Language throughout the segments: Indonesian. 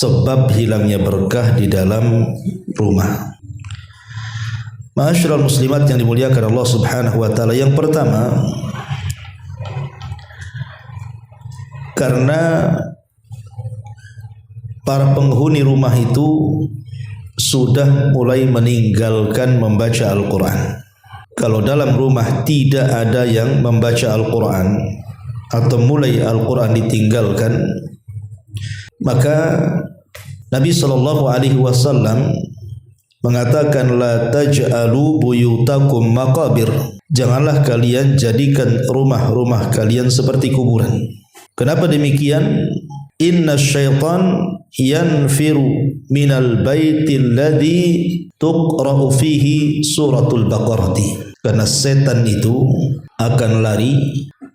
Sebab hilangnya berkah di dalam rumah. Ma'asyiral muslimat yang dimuliakan Allah Subhanahu wa taala, yang pertama, karena para penghuni rumah itu sudah mulai meninggalkan membaca Al-Quran. Kalau dalam rumah tidak ada yang membaca Al-Quran atau mulai Al-Quran ditinggalkan, maka Nabi SAW mengatakan, la taj'alu buyutakum maqabir, janganlah kalian jadikan rumah-rumah kalian seperti kuburan. Kenapa demikian? Inna syaitan yanfiru minal baitil ladzi tuqra'u fihi suratul baqarah. Karena setan itu akan lari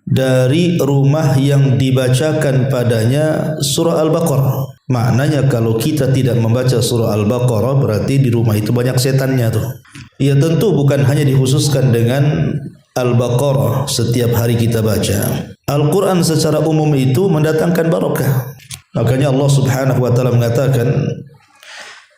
dari rumah yang dibacakan padanya surah Al-Baqarah. Maknanya kalau kita tidak membaca surah Al-Baqarah, berarti di rumah itu banyak setannya tuh. Ya tentu bukan hanya dikhususkan dengan Al-Baqarah setiap hari kita baca. Al-Quran secara umum itu mendatangkan barakah. Makanya Allah Subhanahu wa taala mengatakan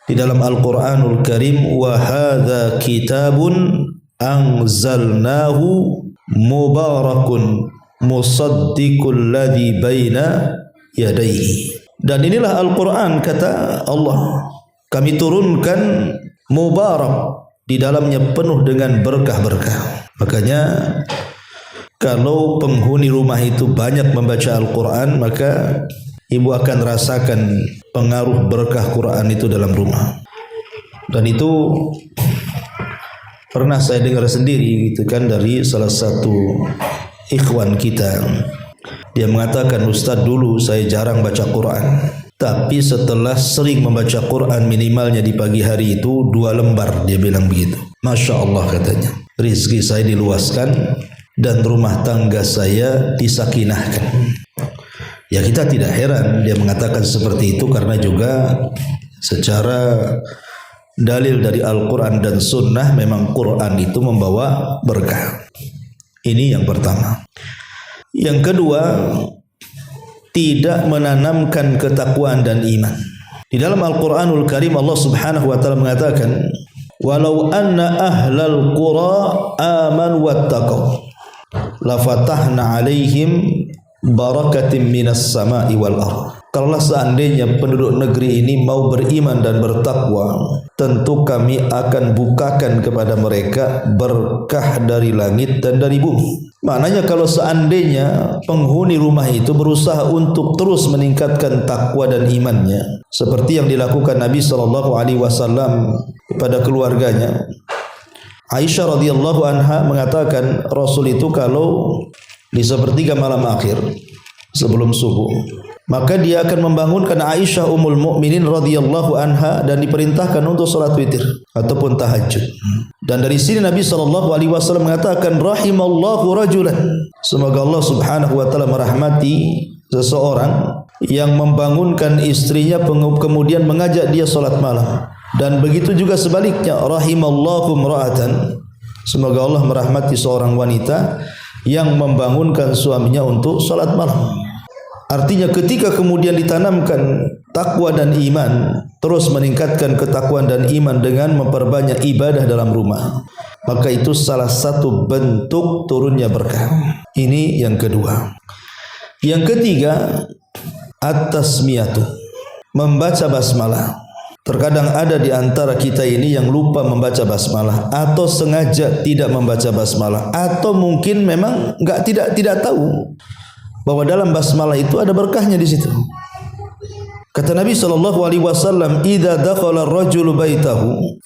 di dalam Al-Quranul Karim, wa hadza kitabun anzalnahu mubarakun musaddiqul ladzi baina yadayhi. Dan inilah Al-Quran, kata Allah, kami turunkan mubarak, di dalamnya penuh dengan berkah-berkah. Makanya kalau penghuni rumah itu banyak membaca Al-Quran, maka ibu akan rasakan pengaruh berkah Quran itu dalam rumah. Dan itu pernah saya dengar sendiri gitu kan, dari salah satu ikhwan kita. Dia mengatakan, Ustadz, dulu saya jarang baca Quran, tapi setelah sering membaca Quran, minimalnya di pagi hari itu 2 lembar, dia bilang begitu. Masya Allah, katanya, rizki saya diluaskan dan rumah tangga saya disakinahkan. Ya kita tidak heran dia mengatakan seperti itu, karena juga secara dalil dari Al-Quran dan Sunnah memang Quran itu membawa berkah. Ini yang pertama. Yang kedua, tidak menanamkan ketakwaan dan iman. Di dalam Al-Quranul Karim Allah Subhanahu wa taala mengatakan, walau anna ahlal qura amanu wattaqaw la fatahna alaihim barakatim minas sama'i wal ardh. Kalaulah seandainya penduduk negeri ini mau beriman dan bertakwa, tentu kami akan bukakan kepada mereka berkah dari langit dan dari bumi. Maknanya kalau seandainya penghuni rumah itu berusaha untuk terus meningkatkan takwa dan imannya, seperti yang dilakukan Nabi SAW kepada keluarganya. Aisyah radhiyallahu anha mengatakan, Rasul itu kalau di sepertiga malam akhir sebelum subuh, maka dia akan membangunkan Aisyah Ummul Mukminin radhiyallahu anha dan diperintahkan untuk salat witir ataupun tahajud. Dan dari sini Nabi SAW mengatakan, rahimallahu rajulan, semoga Allah Subhanahu wa taala merahmati seseorang yang membangunkan istrinya kemudian mengajak dia salat malam. Dan begitu juga sebaliknya, rahimallahu imra'atan, semoga Allah merahmati seorang wanita yang membangunkan suaminya untuk salat malam. Artinya ketika kemudian ditanamkan takwa dan iman, terus meningkatkan ketakwaan dan iman dengan memperbanyak ibadah dalam rumah, maka itu salah satu bentuk turunnya berkah. Ini yang kedua. Yang ketiga, at-tasmiyatu, membaca basmalah. Terkadang ada di antara kita ini yang lupa membaca basmalah, atau sengaja tidak membaca basmalah, atau mungkin memang tidak tahu bahwa dalam basmalah itu ada berkahnya di situ. Kata Nabi SAW, idza dakhala ar-rajulu baitahu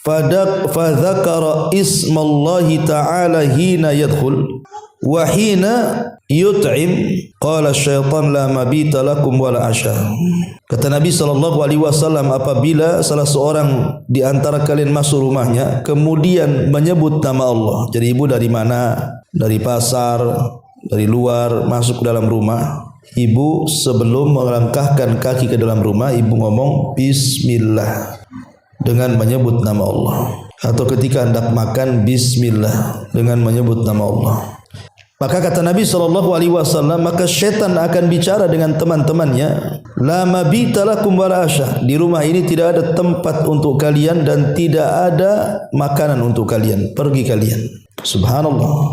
fadzakara ismallahi ta'ala hina yadkhul wa hina yut'im qala syaitan la mabita lakum wala asya. Kata Nabi SAW, apabila salah seorang di antara kalian masuk rumahnya kemudian menyebut nama Allah. Jadi ibu dari mana? Dari pasar, dari luar masuk ke dalam rumah. Ibu sebelum melangkahkan kaki ke dalam rumah, ibu ngomong bismillah. dengan menyebut nama Allah, atau ketika hendak makan bismillah dengan menyebut nama Allah. Maka kata Nabi SAW, maka syaitan akan bicara dengan teman-temannya, la mabita lakum wala asya, di rumah ini tidak ada tempat untuk kalian dan tidak ada makanan untuk kalian, pergi kalian. Subhanallah.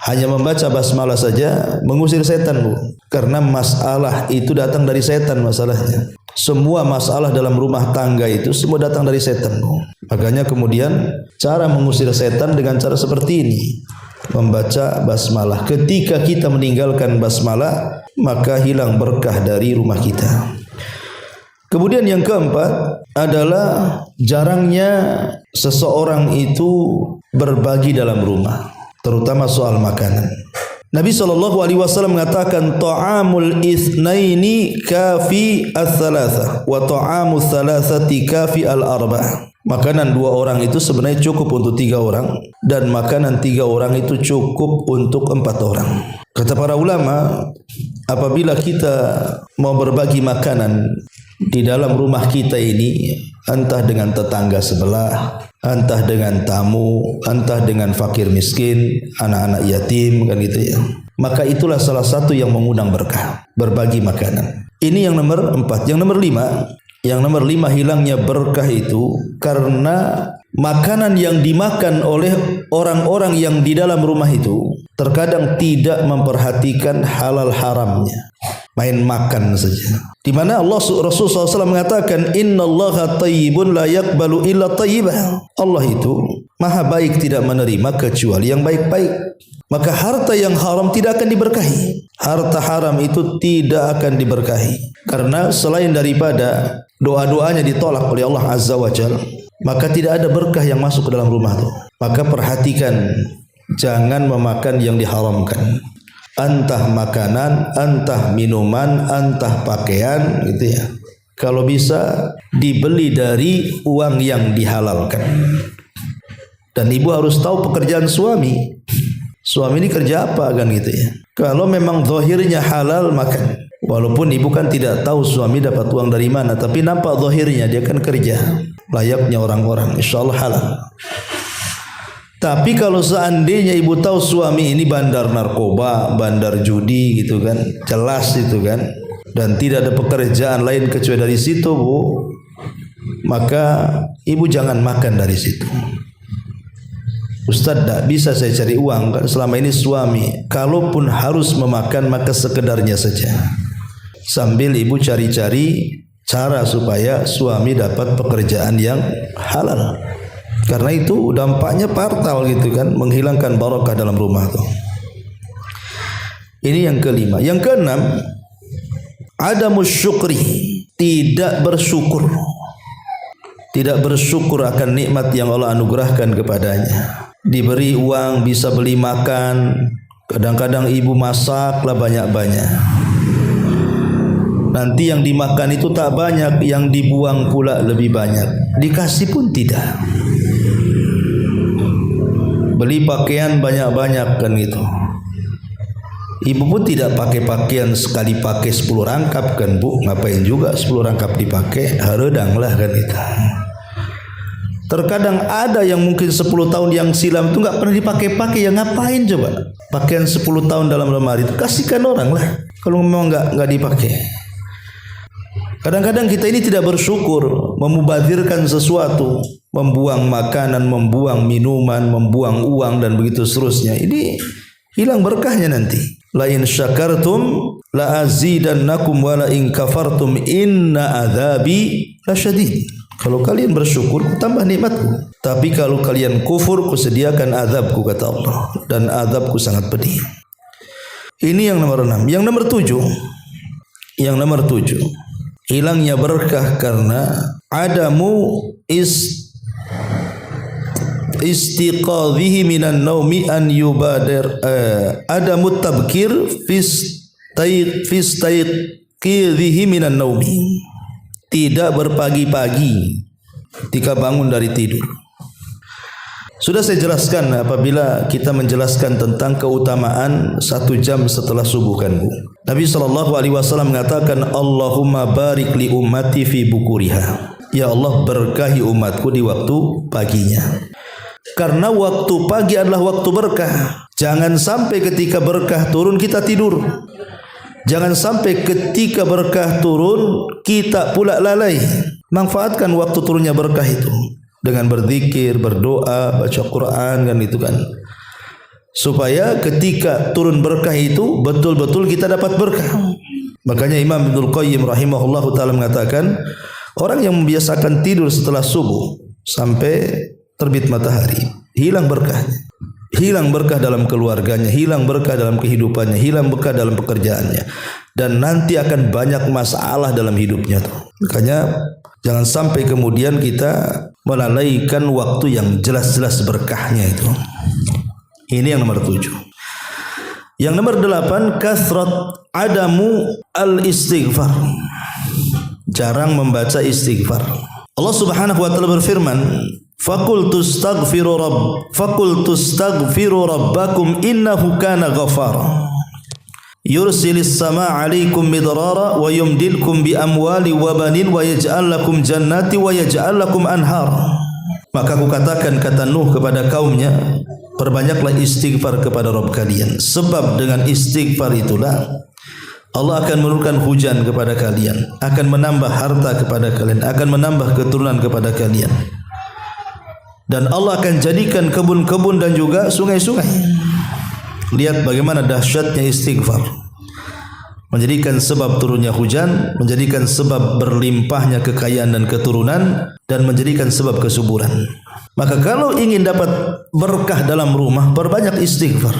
Hanya membaca basmalah saja mengusir setan, Bu. Karena masalah itu datang dari setan masalahnya. Semua masalah dalam rumah tangga itu semua datang dari setan, Bu. Makanya kemudian cara mengusir setan dengan cara seperti ini, membaca basmalah. Ketika kita meninggalkan basmalah, maka hilang berkah dari rumah kita. Kemudian yang keempat adalah jarangnya seseorang itu berbagi dalam rumah, terutama soal makanan. Nabi SAW mengatakan, ta'amul itsnaini kafi ats-tsalatsa wa ta'amul tsalatsati kafi al-arba'ah. Makanan 2 orang itu sebenarnya cukup untuk 3 orang, dan makanan 3 orang itu cukup untuk 4 orang. Kata para ulama, apabila kita mau berbagi makanan di dalam rumah kita ini, entah dengan tetangga sebelah, entah dengan tamu, entah dengan fakir miskin, anak-anak yatim, kan gitu ya, maka itulah salah satu yang mengundang berkah, berbagi makanan. Ini yang nomor 4. Yang nomor 5, hilangnya berkah itu karena makanan yang dimakan oleh orang-orang yang di dalam rumah itu terkadang tidak memperhatikan halal haramnya, main makan saja. Di mana Rasulullah SAW mengatakan, innallaha thayyibun la yaqbalu illa thayyibah. Allah itu maha baik, tidak menerima kecuali yang baik-baik. Maka harta yang haram tidak akan diberkahi. Harta haram itu tidak akan diberkahi, karena selain daripada doa-doanya ditolak oleh Allah Azza wa Jalla, maka tidak ada berkah yang masuk ke dalam rumah itu. Maka perhatikan, jangan memakan yang diharamkan. Entah makanan, entah minuman, entah pakaian, gitu ya. Kalau bisa dibeli dari uang yang dihalalkan. Dan ibu harus tahu pekerjaan suami. Suami ini kerja apa, kan gitu ya. Kalau memang zahirnya halal, makan. Walaupun ibu kan tidak tahu suami dapat uang dari mana, tapi nampak zahirnya dia kan kerja layaknya orang-orang, insyaallah halal. Tapi kalau seandainya ibu tahu suami ini bandar narkoba, bandar judi gitu kan, jelas itu kan, dan tidak ada pekerjaan lain kecuali dari situ, Bu, maka ibu jangan makan dari situ. Ustaz, tak bisa saya cari uang, kan selama ini suami. Kalaupun harus memakan, maka sekedarnya saja, sambil ibu cari-cari cara supaya suami dapat pekerjaan yang halal. Karena itu dampaknya fatal gitu kan, menghilangkan barakah dalam rumah tuh. Ini yang kelima. Yang keenam, adamus syukri, tidak bersyukur. Tidak bersyukur akan nikmat yang Allah anugerahkan kepadanya. Diberi uang bisa beli makan, kadang-kadang ibu masaklah banyak-banyak. Nanti yang dimakan itu tak banyak, yang dibuang pula lebih banyak. Dikasih pun tidak. Beli pakaian banyak-banyak kan gitu. Ibu pun tidak pakai pakaian sekali pakai 10 rangkap kan, Bu. Ngapain juga 10 rangkap dipakai, haredang lah kan itu. Terkadang ada yang mungkin 10 tahun yang silam itu nggak pernah dipakai-pakai, ya ngapain coba? Pakaian 10 tahun dalam lemari itu kasihkan orang lah. Kalau memang nggak dipakai. Kadang-kadang kita ini tidak bersyukur, memubazirkan sesuatu, membuang makanan, membuang minuman, membuang uang dan begitu seterusnya. Ini hilang berkahnya nanti. La in syakartum la azidannakum wa la in kafartum inna adzabi lasyadid. Kalau kalian bersyukur, ku tambah nikmatku. Tapi kalau kalian kufur, ku sediakan azabku, kata Allah. Dan azabku sangat pedih. Ini yang nomor 6. Yang nomor 7. Hilangnya berkah karena adamu istiqadhihi minan naumi an yubadir adamu tabkir fistaiqidhihi minan naumi. Tidak berpagi-pagi ketika bangun dari tidur. Sudah saya jelaskan apabila kita menjelaskan tentang keutamaan 1 jam setelah subuh kan, Bu. Nabi SAW mengatakan, Allahumma barik li ummati fi bukuriha. Ya Allah, berkahi umatku di waktu paginya. Karena waktu pagi adalah waktu berkah. Jangan sampai ketika berkah turun kita tidur. Jangan sampai ketika berkah turun kita pula lalai. Manfaatkan waktu turunnya berkah itu dengan berzikir, berdoa, baca Quran kan itu kan. Supaya ketika turun berkah itu betul-betul kita dapat berkah. Makanya Imam Ibnul Qayyim rahimahullahu taala mengatakan, orang yang membiasakan tidur setelah subuh sampai terbit matahari, hilang berkahnya. Hilang berkah dalam keluarganya, hilang berkah dalam kehidupannya, hilang berkah dalam pekerjaannya, dan nanti akan banyak masalah dalam hidupnya tuh. Makanya jangan sampai kemudian kita melalaikan waktu yang jelas-jelas berkahnya itu. Ini yang nomor 7. Yang nomor 8, kasrat adamu al-istighfar. Jarang membaca istighfar. Allah Subhanahu wa taala berfirman, "Faqul tastaghfiru rabbakum innahu kana ghaffara. Yursilis samaa 'alaikum midrara wa yumdilkum bi amwali wa banin wa yaj'al lakum jannati wa yaj'al lakum anhar." Maka aku katakan, kata Nuh kepada kaumnya, perbanyaklah istighfar kepada Rabb kalian, sebab dengan istighfar itulah Allah akan menurunkan hujan kepada kalian, akan menambah harta kepada kalian, akan menambah keturunan kepada kalian, dan Allah akan jadikan kebun-kebun dan juga sungai-sungai. Lihat bagaimana dahsyatnya istighfar, menjadikan sebab turunnya hujan, menjadikan sebab berlimpahnya kekayaan dan keturunan, dan menjadikan sebab kesuburan. Maka kalau ingin dapat berkah dalam rumah, perbanyak istighfar.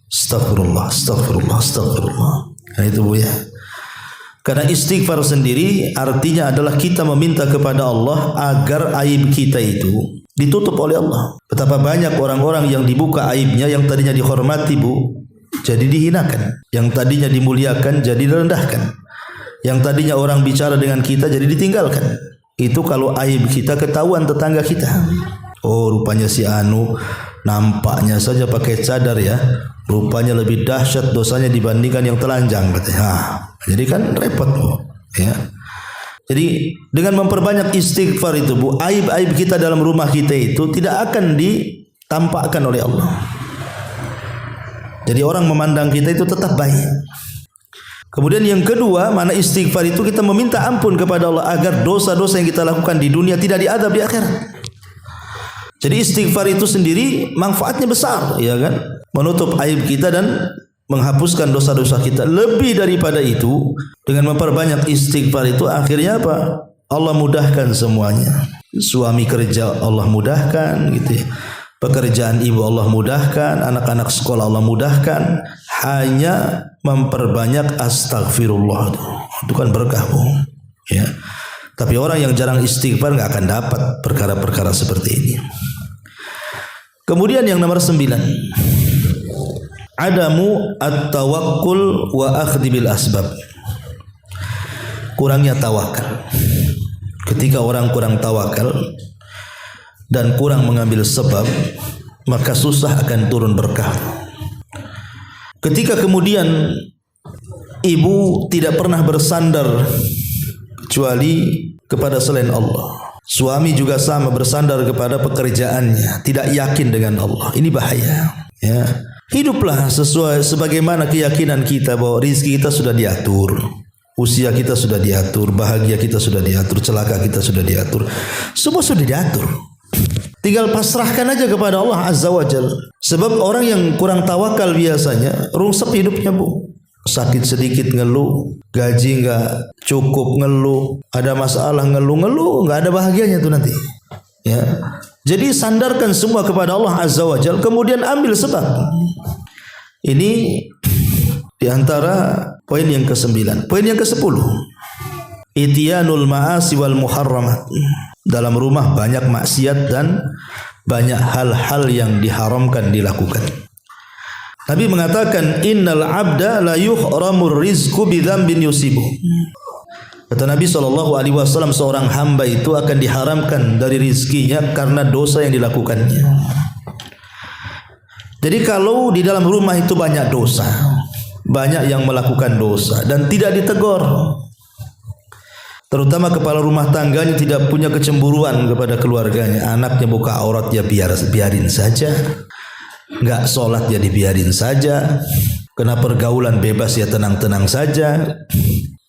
Astagfirullah, astagfirullah, astagfirullah. Nah itu Bu ya. Karena istighfar sendiri artinya adalah kita meminta kepada Allah agar aib kita itu ditutup oleh Allah. Betapa banyak orang-orang yang dibuka aibnya, yang tadinya dihormati Bu, jadi dihinakan. Yang tadinya dimuliakan jadi direndahkan. Yang tadinya orang bicara dengan kita jadi ditinggalkan. Itu kalau aib kita ketahuan tetangga kita. Oh, rupanya si Anu nampaknya saja pakai cadar ya, rupanya lebih dahsyat dosanya dibandingkan yang telanjang katanya. Jadi kan repot Bu ya. Jadi dengan memperbanyak istighfar itu Bu, aib-aib kita dalam rumah kita itu tidak akan ditampakkan oleh Allah. Jadi orang memandang kita itu tetap baik. Kemudian yang kedua, mana istighfar itu kita meminta ampun kepada Allah agar dosa-dosa yang kita lakukan di dunia tidak diadab di akhirat. Jadi istighfar itu sendiri manfaatnya besar, ya kan? Menutup aib kita dan menghapuskan dosa-dosa kita. Lebih daripada itu, dengan memperbanyak istighfar itu akhirnya apa? Allah mudahkan semuanya. Suami kerja Allah mudahkan gitu ya. Pekerjaan ibu Allah mudahkan, anak-anak sekolah Allah mudahkan. Hanya memperbanyak astagfirullah itu kan berkah Bu ya. Tapi orang yang jarang istighfar nggak akan dapat perkara-perkara seperti ini. Kemudian yang nomor 9, adamu at-tawakkul wa akhdhi bil asbab. Kurangnya tawakal. Ketika orang kurang tawakal dan kurang mengambil sebab, maka susah akan turun berkah. Ketika kemudian ibu tidak pernah bersandar kecuali kepada selain Allah, suami juga sama, bersandar kepada pekerjaannya, tidak yakin dengan Allah. Ini bahaya ya. Hiduplah sesuai sebagaimana keyakinan kita bahwa rizki kita sudah diatur, usia kita sudah diatur, bahagia kita sudah diatur, celaka kita sudah diatur, semua sudah diatur. Tinggal pasrahkan aja kepada Allah Azza wa Jalla. Sebab orang yang kurang tawakal biasanya rungsep hidupnya Bu. Sakit sedikit ngeluh, gaji nggak cukup ngeluh, ada masalah ngeluh, nggak ada bahagianya tuh nanti. Ya. Jadi sandarkan semua kepada Allah Azza wa Jalla, kemudian ambil sebab. Ini diantara poin yang ke-9. Poin yang ke-10, ityanul ma'asi wal muharramat. Dalam rumah banyak maksiat dan banyak hal-hal yang diharamkan dilakukan. Nabi mengatakan, innal abda la yuhramur rizqu bi dzambin yusibu. Kata Nabi SAW, seorang hamba itu akan diharamkan dari rizkinya karena dosa yang dilakukannya. Jadi kalau di dalam rumah itu banyak dosa, banyak yang melakukan dosa dan tidak ditegur, Terutama kepala rumah tangganya tidak punya kecemburuan kepada keluarganya. Anaknya buka aurat ya biarin saja. Enggak sholat ya dibiarin saja. Kena pergaulan bebas ya tenang-tenang saja.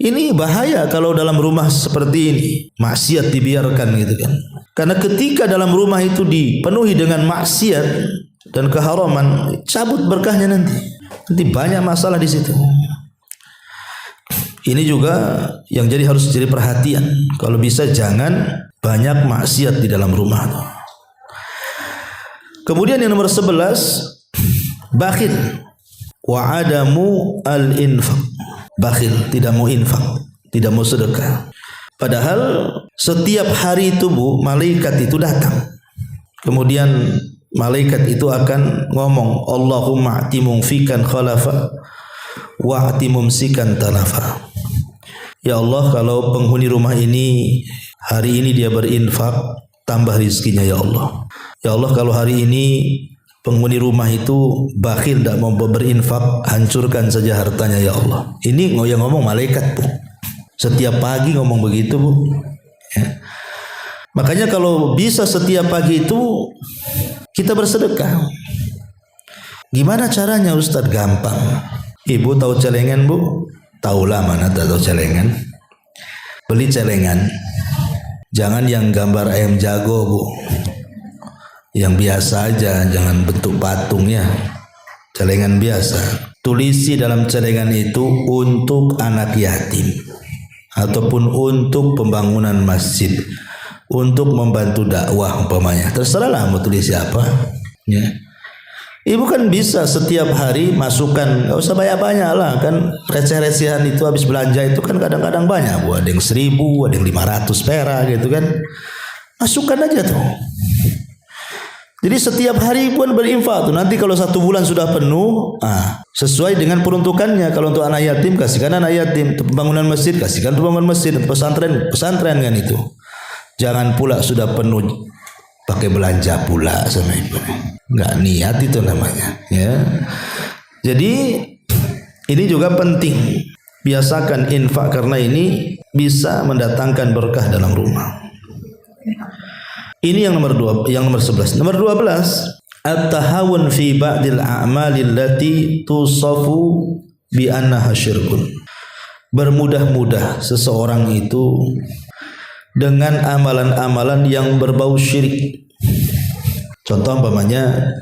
Ini bahaya kalau dalam rumah seperti ini. Maksiat dibiarkan gitu kan. Karena ketika dalam rumah itu dipenuhi dengan maksiat dan keharaman, cabut berkahnya nanti. Nanti banyak masalah di situ. Ini juga yang harus jadi perhatian. Kalau bisa jangan banyak maksiat di dalam rumah. Kemudian yang nomor 11, bakhil wa adamu al-infaq. Bakhil, tidak mau infak, tidak mau sedekah. Padahal setiap hari itu Bu, malaikat itu datang. Kemudian malaikat itu akan ngomong, Allahumma a'ti mumfikan khalafa wa a'ti mumsikan talafa. Ya Allah, kalau penghuni rumah ini hari ini dia berinfak, tambah rizkinya ya Allah. Ya Allah, kalau hari ini penghuni rumah itu bakhil, tidak mau berinfak, hancurkan saja hartanya ya Allah. Ini yang ngomong malaikat Bu. Setiap pagi ngomong begitu Bu. Ya. Makanya kalau bisa setiap pagi itu kita bersedekah. Gimana caranya Ustadz? Gampang. Ibu tahu celengan Bu? Tahu lah, mana tak tahu celengan. Beli celengan. Jangan yang gambar ayam jago Bu. Yang biasa aja, jangan bentuk patungnya. Celengan biasa. Tulisi dalam celengan itu untuk anak yatim. Ataupun untuk pembangunan masjid. Untuk membantu dakwah umpamanya. Terserahlah mau tulis siapa. Ya. Ibu kan bisa setiap hari masukkan, gak usah banyak-banyak lah kan, receh-recehan itu habis belanja itu kan kadang-kadang banyak Bu, ada yang 1.000, ada yang 500 perak gitu kan, masukkan aja tuh. Jadi setiap hari pun berinfak tuh. Nanti kalau 1 bulan sudah penuh, sesuai dengan peruntukannya. Kalau untuk anak yatim kasihkan anak yatim, untuk pembangunan masjid kasihkan untuk pembangunan masjid, untuk pesantren kan itu. Jangan pula sudah penuh pakai belanja pula sama ibu. Enggak niat itu namanya, ya. Jadi ini juga penting. Biasakan infak karena ini bisa mendatangkan berkah dalam rumah. Ini yang nomor 11. Nomor 12, at-tahawun fi ba'dil a'malil lati tusafu bi annaha syirkun. Bermudah-mudah seseorang itu dengan amalan-amalan yang berbau syirik. Contoh umpamanya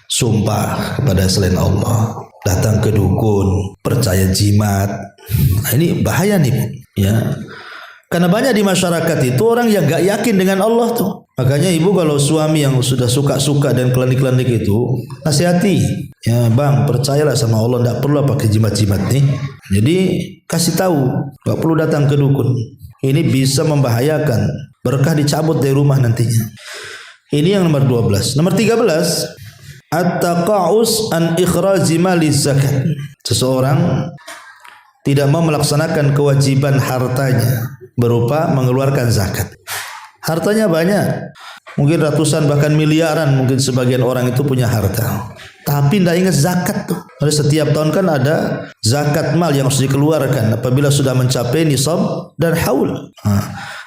sumpah kepada selain Allah, datang ke dukun, percaya jimat. Nah, ini bahaya nih, ya. Karena banyak di masyarakat itu orang yang gak yakin dengan Allah tuh. Makanya ibu kalau suami yang sudah suka-suka dan klinik-klinik itu, nasihati, ya bang, percayalah sama Allah, tidak perlu pakai jimat-jimat nih. Jadi kasih tahu, gak perlu datang ke dukun. Ini bisa membahayakan, berkah dicabut dari rumah nantinya. Ini yang nomor 12. Nomor 13, at-taqa'us an ikhraji mali zakat. Seseorang tidak mau melaksanakan kewajiban hartanya berupa mengeluarkan zakat. Hartanya banyak, mungkin ratusan bahkan miliaran, mungkin sebagian orang itu punya harta, tapi tidak ingat zakat tuh. Setiap tahun kan ada zakat mal yang harus dikeluarkan apabila sudah mencapai nisab dan haul.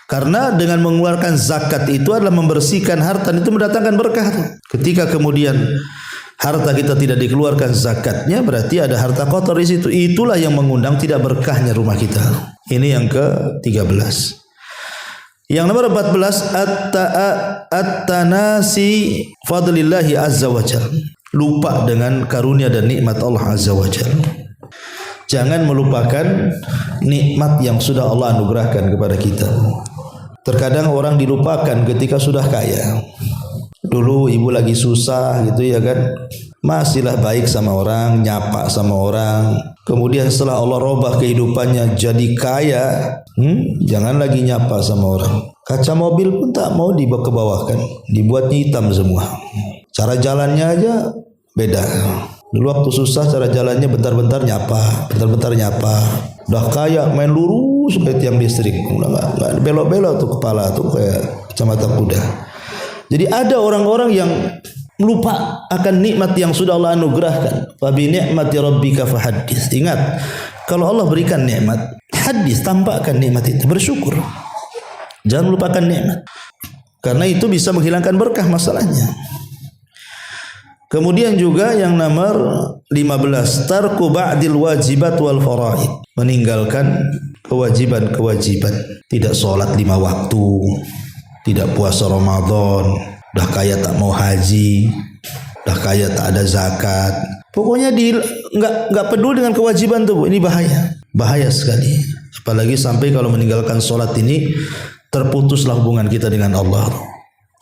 Karena dengan mengeluarkan zakat itu adalah membersihkan harta, itu mendatangkan berkah tuh. Ketika kemudian harta kita tidak dikeluarkan zakatnya, berarti ada harta kotor di situ. Itulah yang mengundang tidak berkahnya rumah kita. Ini yang ke-13. Yang nomor 14, at-tanasi fadlillahi azza wa jalla. Lupa dengan karunia dan nikmat Allah azza wa jalla. Jangan melupakan nikmat yang sudah Allah anugerahkan kepada kita. Terkadang orang dilupakan ketika sudah kaya. Dulu ibu lagi susah gitu ya kan, masihlah baik sama orang, nyapa sama orang. Kemudian setelah Allah robah kehidupannya jadi kaya, jangan lagi nyapa sama orang. Kaca mobil pun tak mau dibawahkan, dibuatnya hitam semua. Cara jalannya aja beda. Dulu waktu susah cara jalannya bentar-bentar nyapa, bentar-bentar nyapa. Udah kaya main lurus seperti tiang listrik, udah nggak belok-belok tuh kepala tuh kayak kacamata kuda. Jadi ada orang-orang yang lupa akan nikmat yang sudah Allah anugerahkan. Wa bi ni'mati rabbika fahaddits. Ingat, kalau Allah berikan nikmat, Hadis, tampakkan nikmat itu, bersyukur. Jangan lupakan nikmat. Karena itu bisa menghilangkan berkah masalahnya. Kemudian juga yang nomor 15, tarku ba'dil wajibat wal faraid. Meninggalkan kewajiban-kewajiban. Tidak sholat 5 waktu, tidak puasa Ramadan, dah kaya tak mau haji, dah kaya tak ada zakat. Pokoknya enggak peduli dengan kewajiban tuh, Bu. Ini bahaya sekali. Apalagi sampai kalau meninggalkan sholat ini terputuslah hubungan kita dengan Allah.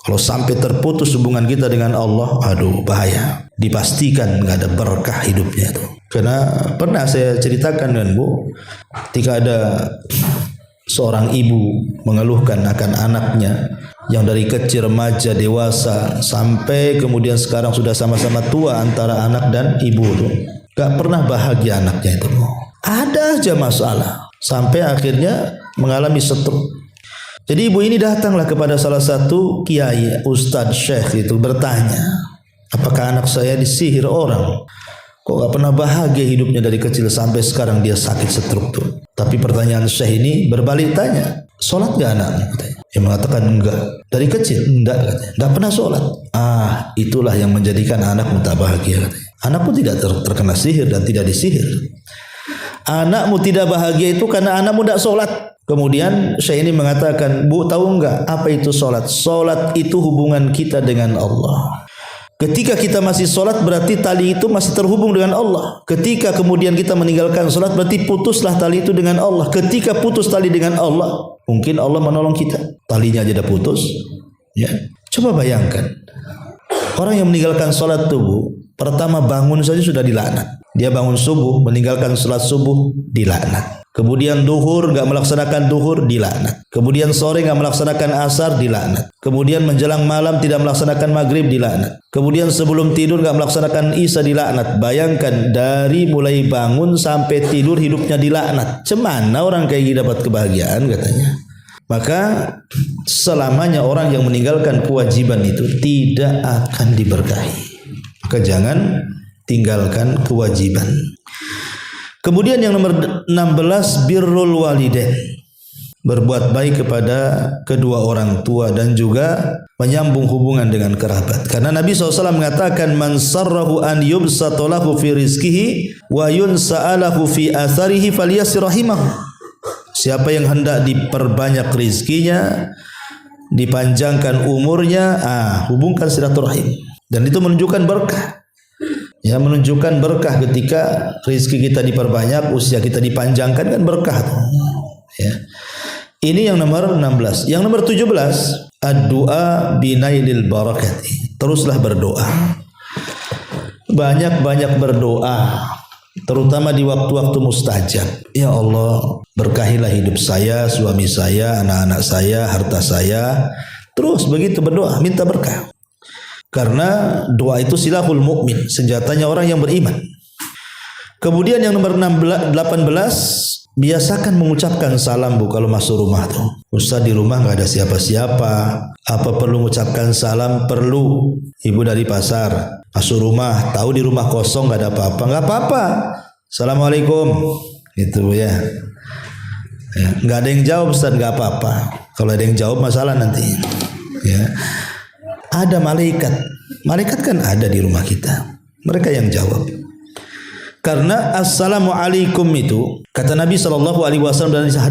Kalau sampai terputus hubungan kita dengan Allah, aduh bahaya. Dipastikan nggak ada berkah hidupnya tuh. Karena pernah saya ceritakan dengan Bu, ketika ada seorang ibu mengeluhkan akan anaknya yang dari kecil, remaja, dewasa, sampai kemudian sekarang sudah sama-sama tua antara anak dan ibu tuh. Gak pernah bahagia anaknya itu. Ada aja masalah. Sampai akhirnya mengalami stroke. Jadi ibu ini datanglah kepada salah satu kiai, ustadz, syekh itu bertanya, apakah anak saya disihir orang? Kok gak pernah bahagia hidupnya dari kecil sampai sekarang dia sakit stroke tuh. Tapi pertanyaan syekh ini berbalik tanya, sholat gak anaknya? Dia mengatakan enggak. Dari kecil? Enggak katanya. Gak pernah sholat. Itulah yang menjadikan anakmu tak bahagia katanya. Anakmu tidak terkena sihir dan tidak disihir. Anakmu tidak bahagia itu karena anakmu tidak sholat. Kemudian Syekh ini mengatakan, Bu, tahu enggak apa itu sholat? Sholat itu hubungan kita dengan Allah. Ketika kita masih sholat berarti tali itu masih terhubung dengan Allah. Ketika kemudian kita meninggalkan sholat berarti putuslah tali itu dengan Allah. Ketika putus tali dengan Allah, mungkin Allah menolong kita. Talinya aja dah putus. Ya, coba bayangkan. Orang yang meninggalkan sholat tubuh, pertama bangun saja sudah dilaknat. Dia bangun subuh, meninggalkan sholat subuh, dilaknat. Kemudian duhur enggak melaksanakan duhur, dilaknat. Kemudian sore enggak melaksanakan asar, dilaknat. Kemudian menjelang malam tidak melaksanakan maghrib, dilaknat. Kemudian sebelum tidur enggak melaksanakan isya, dilaknat. Bayangkan dari mulai bangun sampai tidur hidupnya dilaknat. Cemana orang kayak gini dapat kebahagiaan katanya. Maka selamanya orang yang meninggalkan kewajiban itu tidak akan diberkahi. Maka jangan tinggalkan kewajiban. Kemudian yang nomor 16, birrul walidain. Berbuat baik kepada kedua orang tua dan juga menyambung hubungan dengan kerabat. Karena Nabi SAW mengatakan, man sarrahu an yubsatalahu fi rizkihi wa yunsa'alahu fi atharihi falyasir rahimahu. Siapa yang hendak diperbanyak rizkinya, dipanjangkan umurnya, hubungkan silaturahim. Dan itu menunjukkan berkah. Ya, menunjukkan berkah ketika rezeki kita diperbanyak, usia kita dipanjangkan, kan berkah tuh. Ya. Ini yang nomor 16. Yang nomor 17, ad-du'a binailil barakati. Teruslah berdoa. Banyak-banyak berdoa, terutama di waktu-waktu mustajab. Ya Allah, berkahilah hidup saya, suami saya, anak-anak saya, harta saya. Terus begitu berdoa, minta berkah. Karena doa itu silahul mukmin, senjatanya orang yang beriman. Kemudian yang nomor 18, biasakan mengucapkan salam, Bu, kalau masuk rumah tuh. Ustaz, di rumah nggak ada siapa-siapa, apa perlu mengucapkan salam? Perlu. Ibu dari pasar masuk rumah, tahu di rumah kosong nggak ada apa-apa, nggak apa-apa. Assalamualaikum, gitu ya. Nggak ada yang jawab, Ustaz, nggak apa-apa. Kalau ada yang jawab masalah nanti. Ya. Ada malaikat kan ada di rumah kita. Mereka yang jawab. Karena assalamualaikum itu, kata Nabi SAW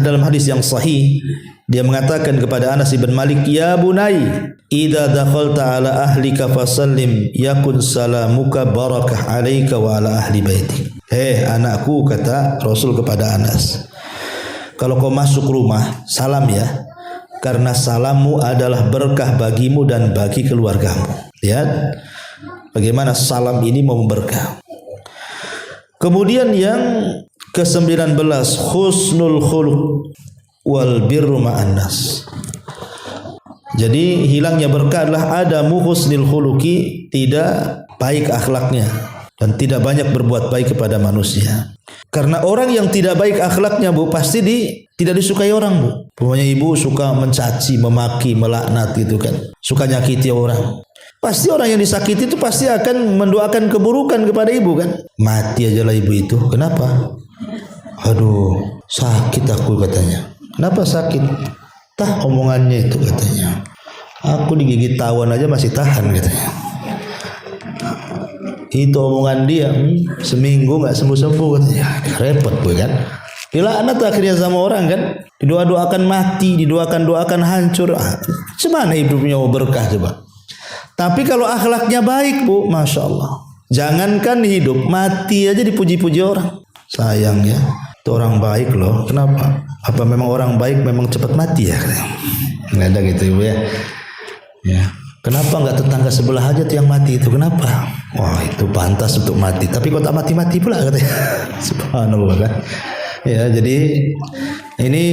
dalam hadis yang sahih, dia mengatakan kepada Anas bin Malik, ya bunai, idza dakhalta ala ahlika fasallim yakun salamuka barakah alaika wa ala ahli baitik. Anakku, kata Rasul kepada Anas, kalau kau masuk rumah, salam ya. Karena salammu adalah berkah bagimu dan bagi keluargamu. Lihat bagaimana salam ini mau berkah. Kemudian yang ke-19, husnul khuluq wal birru ma'an nas. Jadi hilangnya berkah adalah adamu husnul khuluqi, tidak baik akhlaknya dan tidak banyak berbuat baik kepada manusia. Karena orang yang tidak baik akhlaknya, Bu, pasti tidak disukai orang, Bu. Pokoknya ibu suka mencaci, memaki, melaknat gitu kan. Suka nyakiti orang. Pasti orang yang disakiti itu pasti akan mendoakan keburukan kepada ibu kan. Mati aja lah ibu itu. Kenapa? Aduh, sakit aku katanya. Kenapa sakit? Tah omongannya itu katanya. Aku digigit tawon aja masih tahan katanya. Itu omongan dia, seminggu nggak sembuh-sembuh katanya. Repot boy kan. Dilaknat akhirnya sama orang kan. Didoa-doakan mati, didoakan hancur. Gimana hidupnya mau berkah coba? Tapi kalau akhlaknya baik bu, masya Allah. Jangankan hidup, mati aja dipuji-puji orang. Sayang ya, itu orang baik loh. Kenapa? Apa memang orang baik memang cepat mati ya? Nggak ada gitu ibu ya. Ya. Kenapa nggak tetangga sebelah aja tuh yang mati itu? Kenapa? Wah itu pantas untuk mati. Tapi kok tak mati-mati pula katanya. Subhanallah kan. Ya jadi ini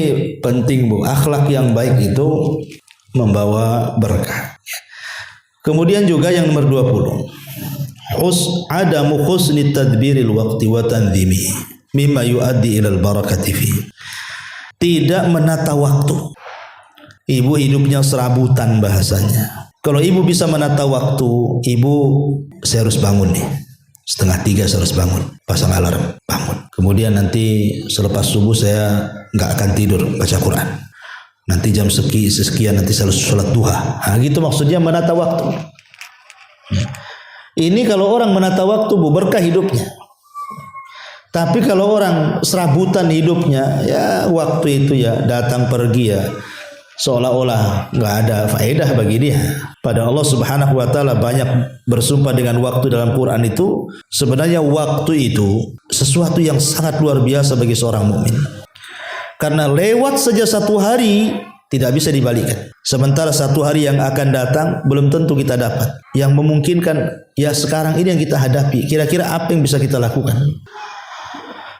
penting bu. Akhlak yang baik itu membawa berkah. Kemudian juga yang nomor 20. Adamu husni tadbiril waqti wa tanzimi mimma yuaddi ilal barakati fi. Tidak menata waktu. Ibu hidupnya serabutan bahasanya. Kalau ibu bisa menata waktu, ibu saya harus bangun nih. 2:30 saya harus bangun, pasang alarm, bangun. Kemudian nanti selepas subuh saya nggak akan tidur baca Quran. Nanti jam sekian nanti saya harus sholat duha. Nah, gitu maksudnya menata waktu. Ini kalau orang menata waktu bu berkah hidupnya. Tapi kalau orang serabutan hidupnya, ya waktu itu ya datang pergi ya seolah-olah nggak ada faedah bagi dia. Pada Allah Subhanahu wa taala banyak bersumpah dengan waktu dalam Quran itu. Sebenarnya waktu itu sesuatu yang sangat luar biasa bagi seorang mukmin. Karena lewat saja 1 hari tidak bisa dibalikkan. Sementara 1 hari yang akan datang belum tentu kita dapat. Yang memungkinkan ya sekarang ini yang kita hadapi. Kira-kira apa yang bisa kita lakukan?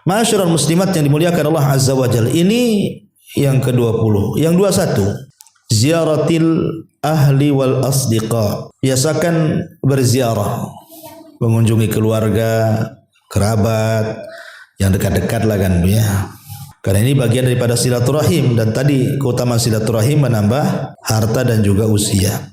Ma'asyiral muslimat yang dimuliakan Allah Azza wa Jalla. Ini yang ke-20. Yang 21, ziaratil ahli wal asdiqa. Biasakan berziarah, mengunjungi keluarga, kerabat yang dekat-dekat lah kan ya. Karena ini bagian daripada silaturahim, dan tadi keutamaan silaturahim menambah harta dan juga usia.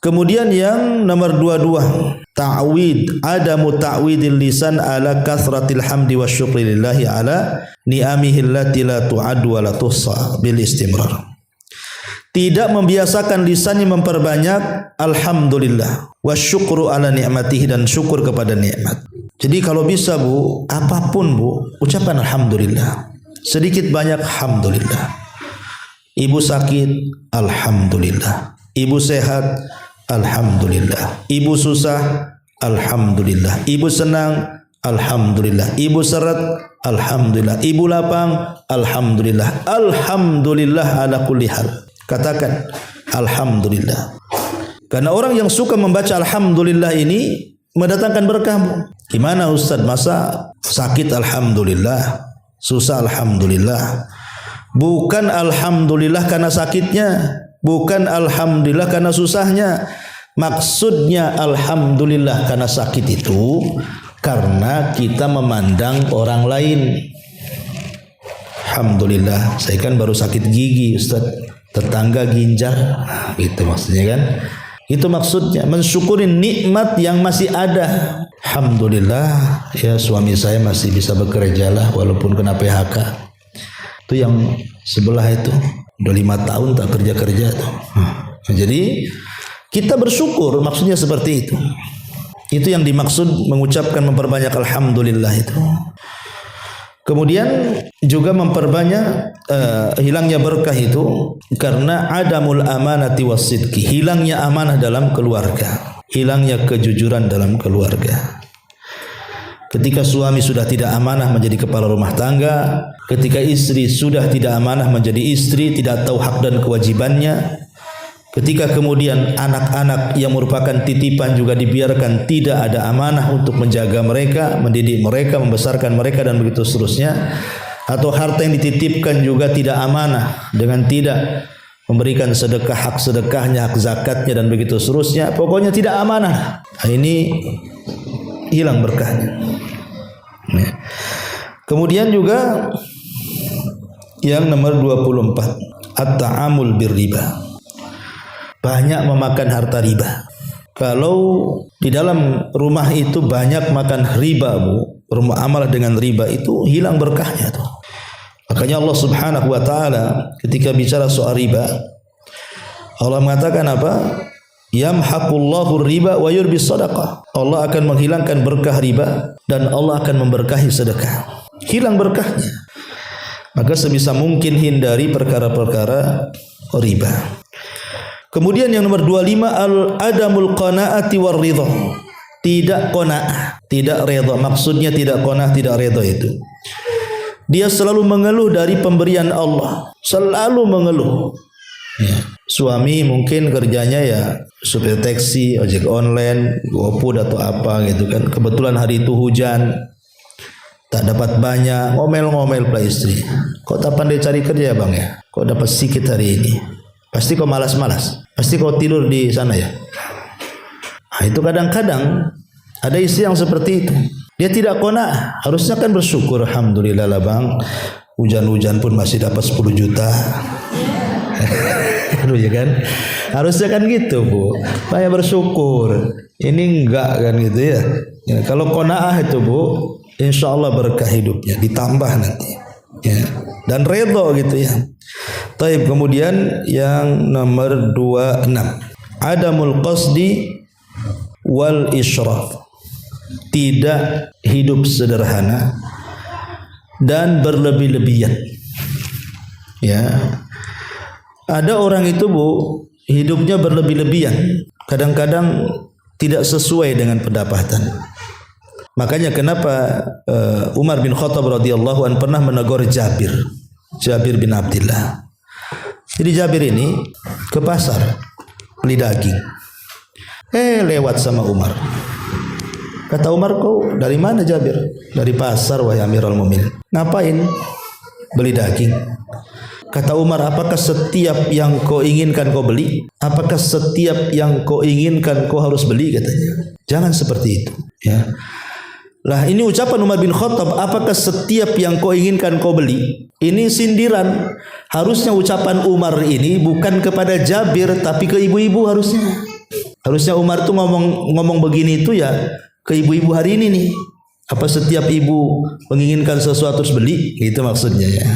Kemudian yang nomor 22, ta'wid, adamu ta'widil lisan ala kathratil hamdi wa syukri lillahi ala ni'amihi allati la tu'addu wa la tuhsa bil istimrar. Tidak membiasakan lisannya memperbanyak alhamdulillah wa syukru ala ni'matihi, dan syukur kepada nikmat. Jadi kalau bisa bu, apapun bu, ucapkan alhamdulillah. Sedikit banyak alhamdulillah. Ibu sakit alhamdulillah. Ibu sehat alhamdulillah. Ibu susah alhamdulillah. Ibu senang alhamdulillah. Ibu seret alhamdulillah. Ibu lapang alhamdulillah. Alhamdulillah ala kulli hal. Katakan alhamdulillah. Karena orang yang suka membaca alhamdulillah ini mendatangkan berkah. Gimana Ustaz? Masa sakit alhamdulillah, susah alhamdulillah. Bukan alhamdulillah karena sakitnya, bukan alhamdulillah karena susahnya. Maksudnya alhamdulillah karena sakit itu karena kita memandang orang lain. Alhamdulillah, saya kan baru sakit gigi Ustaz, tetangga ginjal. Itu maksudnya kan. Itu maksudnya mensyukuri nikmat yang masih ada. Alhamdulillah ya suami saya masih bisa bekerja lah walaupun kena PHK. Itu yang sebelah itu udah 5 tahun tak kerja tuh. Jadi kita bersyukur, maksudnya seperti itu. Itu yang dimaksud mengucapkan memperbanyak alhamdulillah itu. Kemudian juga memperbanyak hilangnya berkah itu karena adamul amanati wasidqi, hilangnya amanah dalam keluarga, hilangnya kejujuran dalam keluarga. Ketika suami sudah tidak amanah menjadi kepala rumah tangga, ketika istri sudah tidak amanah menjadi istri, tidak tahu hak dan kewajibannya, ketika kemudian anak-anak yang merupakan titipan juga dibiarkan tidak ada amanah untuk menjaga mereka, mendidik mereka, membesarkan mereka dan begitu seterusnya, atau harta yang dititipkan juga tidak amanah dengan tidak memberikan sedekah, hak sedekahnya, hak zakatnya dan begitu seterusnya, pokoknya tidak amanah. Ini hilang berkahnya. Kemudian juga yang nomor 24, at-ta'amul birriba. Banyak memakan harta riba. Kalau di dalam rumah itu banyak makan riba bu, bermuamalah dengan riba itu hilang berkahnya tuh. Makanya Allah Subhanahu wa taala ketika bicara soal riba, Allah mengatakan apa? Yamhaqullahu riba wa yurbis shadaqah. Allah akan menghilangkan berkah riba dan Allah akan memberkahi sedekah. Hilang berkahnya. Maka sebisa mungkin hindari perkara-perkara riba. Kemudian yang nomor 25, al-adamul qanaati war ridha. Tidak qanaah, tidak redha. Maksudnya tidak qanaah, tidak redha itu. Dia selalu mengeluh dari pemberian Allah, selalu mengeluh. Ya. Suami mungkin kerjanya ya supir taksi, ojek online, GoFood atau apa gitu kan. Kebetulan hari itu hujan, tak dapat banyak, ngomel-ngomel pula istri. Kok tak pandai cari kerja bang ya? Kok dapat sedikit hari ini? Pasti kau malas-malas. Pasti kau tidur di sana ya. Nah, itu kadang-kadang ada istri yang seperti itu. Dia tidak qanaah, harusnya kan bersyukur, alhamdulillah lah bang, hujan-hujan pun masih dapat 10 juta. Aduh ya kan, harusnya kan gitu bu, banyak bersyukur. Ini enggak kan gitu ya. Ya kalau qanaah itu bu, insya Allah berkah hidupnya, ditambah nanti. Ya. Dan redha gitu ya. Taib, kemudian yang nomor 26, adamul qasdi wal israf. Tidak hidup sederhana dan berlebih-lebihan. Ya. Ada orang itu bu, hidupnya berlebih-lebihan. Kadang-kadang tidak sesuai dengan pendapatan. Makanya kenapa Umar bin Khattab radhiyallahu anhu pernah menegur Jabir bin Abdullah. Jadi Jabir ini ke pasar beli daging. Lewat sama Umar. Kata Umar, kau dari mana Jabir? Dari pasar wahai Amirul Mukminin. Ngapain? Beli daging. Kata Umar, apakah setiap yang kau inginkan kau beli? Apakah setiap yang kau inginkan kau harus beli? Katanya. Jangan seperti itu. Ya. Lah ini ucapan Umar bin Khattab, apakah setiap yang kau inginkan kau beli? Ini sindiran. Harusnya ucapan Umar ini bukan kepada Jabir, tapi ke ibu-ibu harusnya. Harusnya Umar tuh ngomong begini itu ya ke ibu-ibu hari ini nih. Apa setiap ibu menginginkan sesuatu harus beli? Itu maksudnya ya.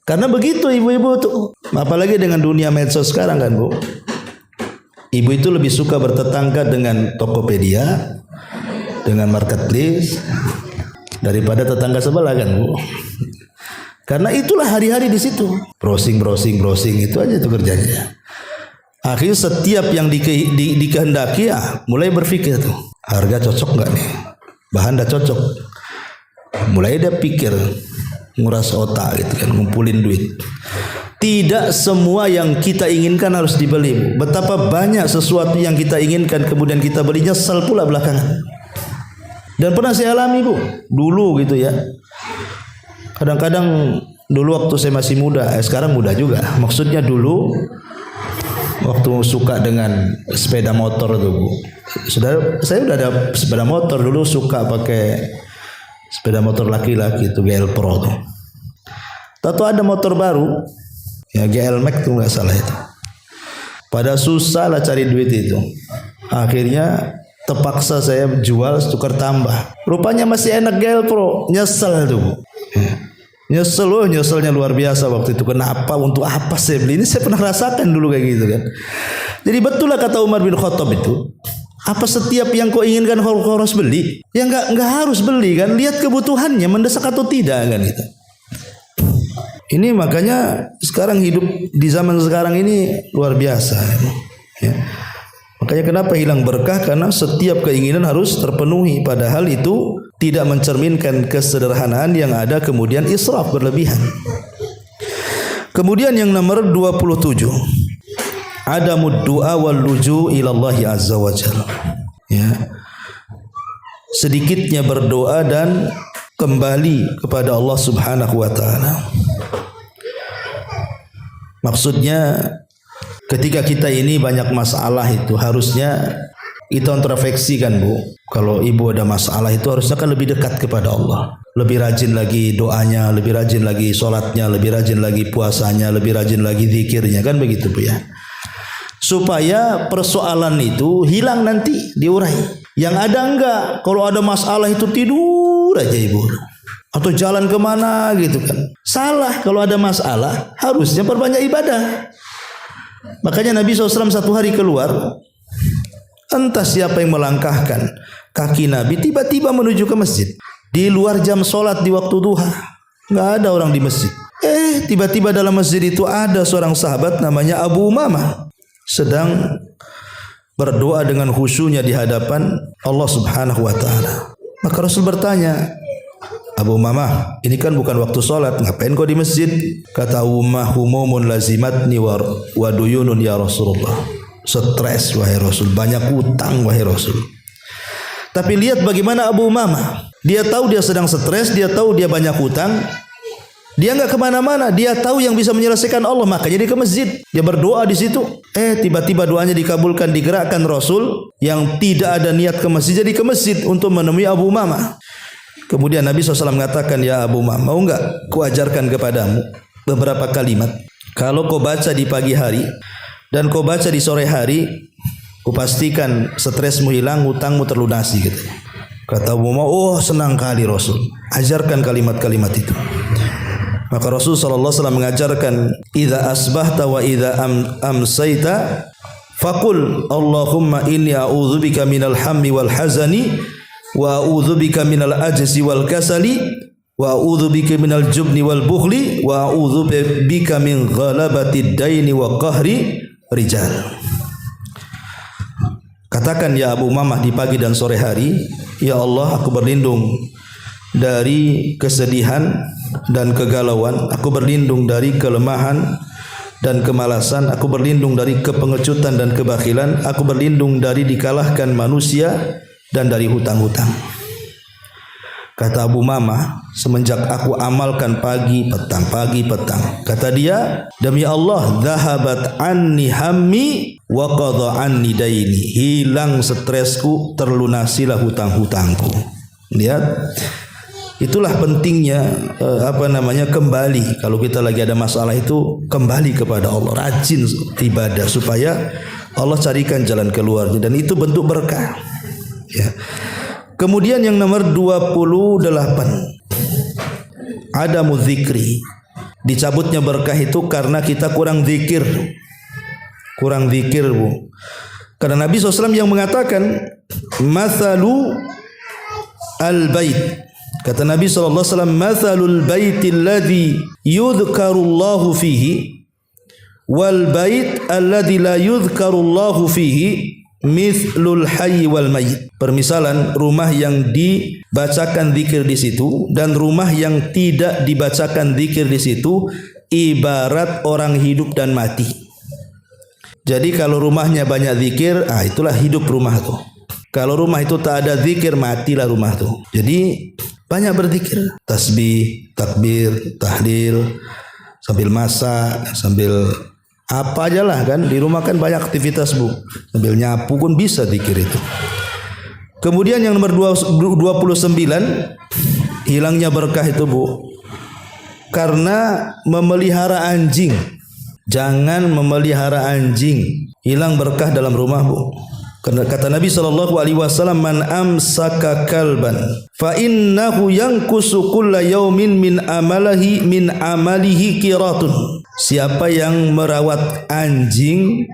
Karena begitu ibu-ibu tuh, apalagi dengan dunia medsos sekarang kan bu. Ibu itu lebih suka bertetangga dengan Tokopedia, dengan marketplace daripada tetangga sebelah kan bu. Karena itulah hari-hari di situ, browsing itu aja tuh kerjanya. Akhirnya setiap yang dikehendaki ya mulai berpikir tuh, harga cocok nggak nih, bahan dah cocok. Mulai dia pikir, nguras otak gitu kan, ngumpulin duit. Tidak semua yang kita inginkan harus dibeli. Betapa banyak sesuatu yang kita inginkan kemudian kita beli, nyesal pula belakangan. Dan pernah saya alami bu, dulu gitu ya. Kadang-kadang dulu waktu saya masih muda, sekarang muda juga. Maksudnya dulu waktu suka dengan sepeda motor tuh bu. Saya udah ada sepeda motor dulu, suka pakai sepeda motor laki-laki itu GL Pro tuh. Tahu ada motor baru, ya GL Max tuh nggak salah itu. Pada susah lah cari duit itu. Akhirnya terpaksa saya jual tukar tambah. Rupanya masih enak GL Pro, nyesel tuh bu. Nyeselnya luar biasa waktu itu. Kenapa? Untuk apa saya beli ini? Saya pernah rasakan dulu kayak gitu kan. Jadi betul lah kata Umar bin Khattab itu. Apa setiap yang kau inginkan kau harus beli? Ya enggak harus beli kan. Lihat kebutuhannya mendesak atau tidak kan itu. Ini makanya sekarang hidup di zaman sekarang ini luar biasa. Ya. Makanya kenapa hilang berkah? Karena setiap keinginan harus terpenuhi. Padahal itu tidak mencerminkan kesederhanaan yang ada, kemudian israf berlebihan. Kemudian yang nomor 27, adamud du'a wal luju ilallahi azza wa jalla. Ya. Sedikitnya berdoa dan kembali kepada Allah Subhanahu wa taala. Maksudnya ketika kita ini banyak masalah itu harusnya kita introspeksi kan bu. Kalau ibu ada masalah itu harusnya kan lebih dekat kepada Allah. Lebih rajin lagi doanya, lebih rajin lagi sholatnya, lebih rajin lagi puasanya, lebih rajin lagi zikirnya kan begitu bu ya. supaya persoalan itu hilang nanti, diurai. Yang ada enggak, kalau ada masalah itu tidur aja ibu, atau jalan kemana gitu kan. Salah, kalau ada masalah harusnya perbanyak ibadah. Makanya Nabi SAW satu hari keluar, entah siapa yang melangkahkan kaki Nabi tiba-tiba menuju ke masjid di luar jam sholat di waktu duha, nggak ada orang di masjid. Tiba-tiba dalam masjid itu ada seorang sahabat namanya Abu Umamah sedang berdoa dengan khusyunya di hadapan Allah Subhanahu wa taala. Maka Rasul bertanya, Abu Umamah, ini kan bukan waktu sholat, ngapain kau di masjid? Kata Abu Umamah, humumun lazimatni wa duyunun ya Rasulullah. Stres wahai Rasul, banyak utang wahai Rasul. Tapi lihat bagaimana Abu Umamah, dia tahu dia sedang stres, dia tahu dia banyak utang, dia enggak kemana-mana, dia tahu yang bisa menyelesaikan Allah, makanya dia ke masjid, dia berdoa di situ. Tiba-tiba doanya dikabulkan, digerakkan Rasul yang tidak ada niat ke masjid jadi ke masjid untuk menemui Abu Umamah. Kemudian Nabi SAW mengatakan, ya Abu Umamah, mau enggak ku ajarkan kepadamu beberapa kalimat, kalau kau baca di pagi hari dan kau baca di sore hari, ku pastikan stresmu hilang, hutangmu terlunasi gitu. Kata Abu Umamah, oh senang kali Rasul, ajarkan kalimat-kalimat itu. Maka Rasul sallallahu alaihi wasallam mengajarkan, idza asbahta wa idza amsayta faqul Allahumma inni a'udzubika minal hammi wal hazani wa a'udzubika minal ajzi wal kasali wa a'udzubika minal jubni wal bukhli wa a'udzubika min ghalabatid daini wa qahri rijal. Katakan ya Abu Umamah di pagi dan sore hari, ya Allah, aku berlindung dari kesedihan dan kegalauan, aku berlindung dari kelemahan dan kemalasan, aku berlindung dari kepengecutan dan kebakhilan, aku berlindung dari dikalahkan manusia dan dari hutang-hutang. Kata Abu Umamah, semenjak aku amalkan pagi petang, kata dia, demi Allah, dhahabat anni hammi wa qadha anni daini, hilang stresku, terlunasilah hutang-hutangku. Lihat, itulah pentingnya kembali. Kalau kita lagi ada masalah itu kembali kepada Allah, rajin ibadah supaya Allah carikan jalan keluarnya, dan itu bentuk berkah. Ya. Kemudian yang nomor 28, adamu dzikri. Dicabutnya berkah itu karena kita kurang zikir. Bu. Karena Nabi SAW yang mengatakan, mathalu al-bait. Kata Nabi SAW, mathalul baitil ladzi yudhkarullahu fihi wal bait alladzi la yudhkarullahu fihi mithlul hayy wal mayyit. Permisalan rumah yang dibacakan zikir di situ dan rumah yang tidak dibacakan zikir di situ ibarat orang hidup dan mati. Jadi kalau rumahnya banyak zikir, itulah hidup rumah tuh. Kalau rumah itu tak ada zikir, matilah rumah tuh. Jadi banyak berzikir, tasbih, takbir, tahlil, sambil masak, sambil apa aja lah kan. Di rumah kan banyak aktivitas bu, sambil nyapu pun bisa zikir itu. Kemudian yang nomor 29, hilangnya berkah itu bu, karena memelihara anjing. Jangan memelihara anjing, hilang berkah dalam rumah bu. Karena kata Nabi SAW, man amsaka kalban fa innahu yankusu kulla yaumin min amalihi qiratun. Siapa yang merawat anjing,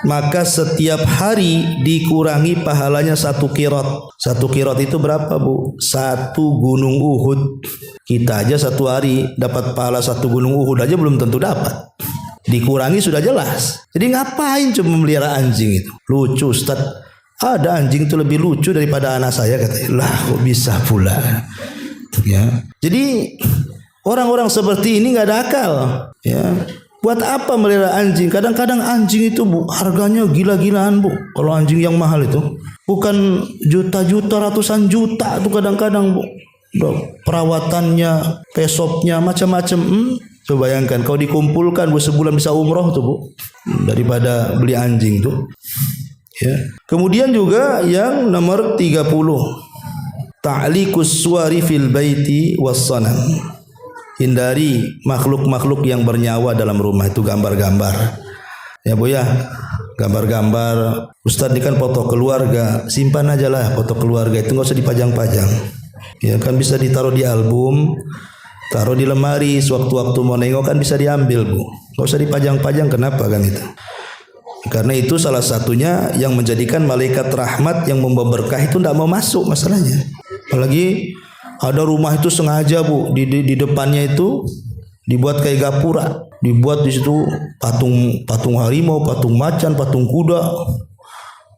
maka setiap hari dikurangi pahalanya 1 qirat. 1 qirat itu berapa bu? 1 gunung Uhud. Kita aja 1 hari dapat pahala 1 gunung Uhud aja belum tentu dapat. Dikurangi sudah jelas. Jadi ngapain cuma memelihara anjing itu? Lucu Ustaz, ada anjing itu lebih lucu daripada anak saya, katanya. Lah kok bisa pula? Ya. Jadi orang-orang seperti ini nggak ada akal. Ya. Buat apa melihara anjing? Kadang-kadang anjing itu bu, harganya gila-gilaan bu. Kalau anjing yang mahal itu bukan juta-juta, ratusan juta tuh kadang-kadang bu. Perawatannya, pesopnya, macam-macam. Coba bayangkan kalau dikumpulkan bu, sebulan bisa umroh tuh bu, daripada beli anjing tuh. Ya. Kemudian juga yang nomor 30, ta'liqus suwari fil baiti wassanam. Hindari makhluk-makhluk yang bernyawa dalam rumah itu, gambar-gambar. Ya bu ya, gambar-gambar. Ustadz ini kan foto keluarga, simpan aja lah foto keluarga itu, nggak usah dipajang-pajang. Ya kan bisa ditaruh di album, taruh di lemari, sewaktu-waktu mau nengok kan bisa diambil bu. Nggak usah dipajang-pajang, kenapa kan itu? Karena itu salah satunya yang menjadikan malaikat rahmat yang membawa berkah itu tidak mau masuk masalahnya. Apalagi ada rumah itu sengaja bu, di depannya itu dibuat kayak gapura, dibuat di situ patung harimau, patung macan, patung kuda,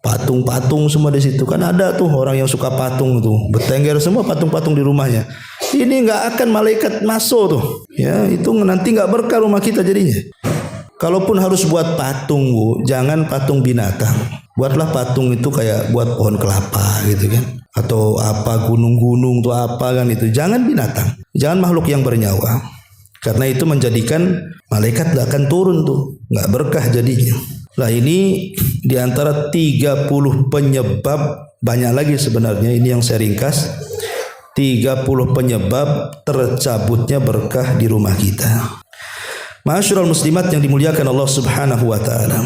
patung semua di situ. Kan ada tuh orang yang suka patung tuh, bertengger semua patung-patung di rumahnya. Ini nggak akan malaikat masuk tuh, ya itu nanti nggak berkah rumah kita jadinya. Kalaupun harus buat patung bu, jangan patung binatang. Buatlah patung itu kayak buat pohon kelapa gitu kan, atau apa gunung-gunung tuh apa kan itu. Jangan binatang, jangan makhluk yang bernyawa. Karena itu menjadikan malaikat tidak akan turun tuh, nggak berkah jadinya. Lah ini diantara 30 penyebab, banyak lagi sebenarnya, ini yang saya ringkas. 30 penyebab tercabutnya berkah di rumah kita. Ma'asyiral muslimat yang dimuliakan Allah Subhanahu wa taala.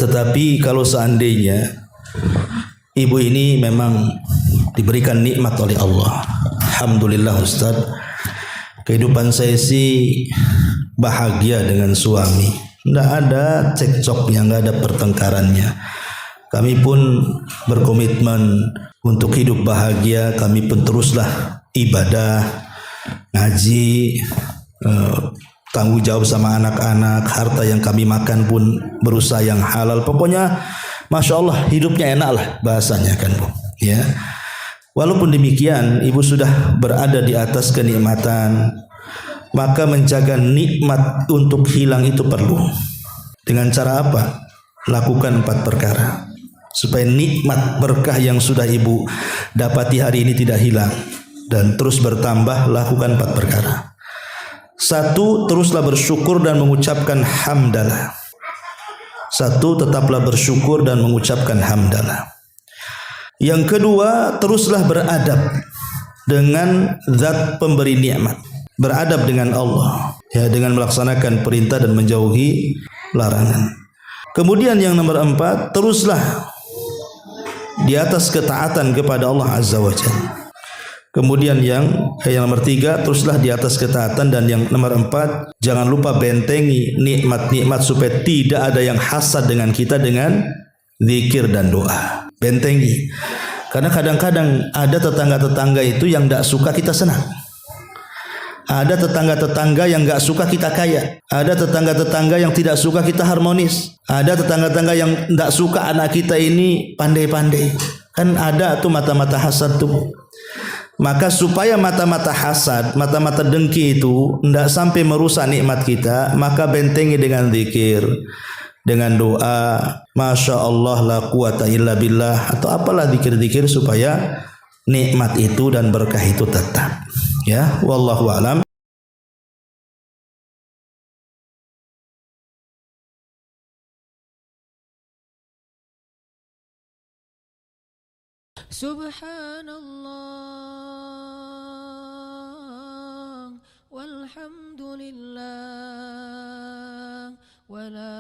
Tetapi kalau seandainya ibu ini memang diberikan nikmat oleh Allah, alhamdulillah Ustaz, kehidupan saya sih bahagia dengan suami, tidak ada cekcoknya, nggak ada pertengkarannya. Kami pun berkomitmen untuk hidup bahagia. Kami pun teruslah ibadah, ngaji, tanggung jawab sama anak-anak. Harta yang kami makan pun berusaha yang halal. Pokoknya Masya Allah hidupnya enak lah bahasanya kan bu, ya. Walaupun demikian ibu sudah berada di atas kenikmatan, maka menjaga nikmat untuk hilang itu perlu. Dengan cara apa? Lakukan 4 perkara supaya nikmat berkah yang sudah ibu dapati hari ini tidak hilang dan terus bertambah. Lakukan 4 perkara. 1, teruslah bersyukur dan mengucapkan hamdalah. 1, tetaplah bersyukur dan mengucapkan hamdalah. Yang kedua, teruslah beradab dengan zat pemberi nikmat. Beradab dengan Allah, ya, dengan melaksanakan perintah dan menjauhi larangan. Kemudian yang nomor 4, teruslah di atas ketaatan kepada Allah Azza wa Jalla. Kemudian yang nomor 3, teruslah di atas ketaatan. Dan yang nomor 4, jangan lupa bentengi nikmat-nikmat supaya tidak ada yang hasad dengan kita dengan zikir dan doa. Bentengi. Karena kadang-kadang ada tetangga-tetangga itu yang tidak suka kita senang. Ada tetangga-tetangga yang enggak suka kita kaya. Ada tetangga-tetangga yang tidak suka kita harmonis. Ada tetangga-tetangga yang enggak suka anak kita ini pandai-pandai. Kan ada tuh mata-mata hasad tuh. Maka supaya mata-mata hasad, mata-mata dengki itu enggak sampai merusak nikmat kita, maka bentengi dengan zikir, dengan doa, Masya Allah la quwata illa billah, atau apalah zikir-zikir supaya nikmat itu dan berkah itu tetap. Ya, wallahu a'lam. Subhanallah walhamdulillah wala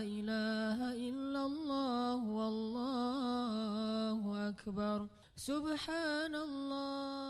ilaha illallah wallahu akbar. Subhanallah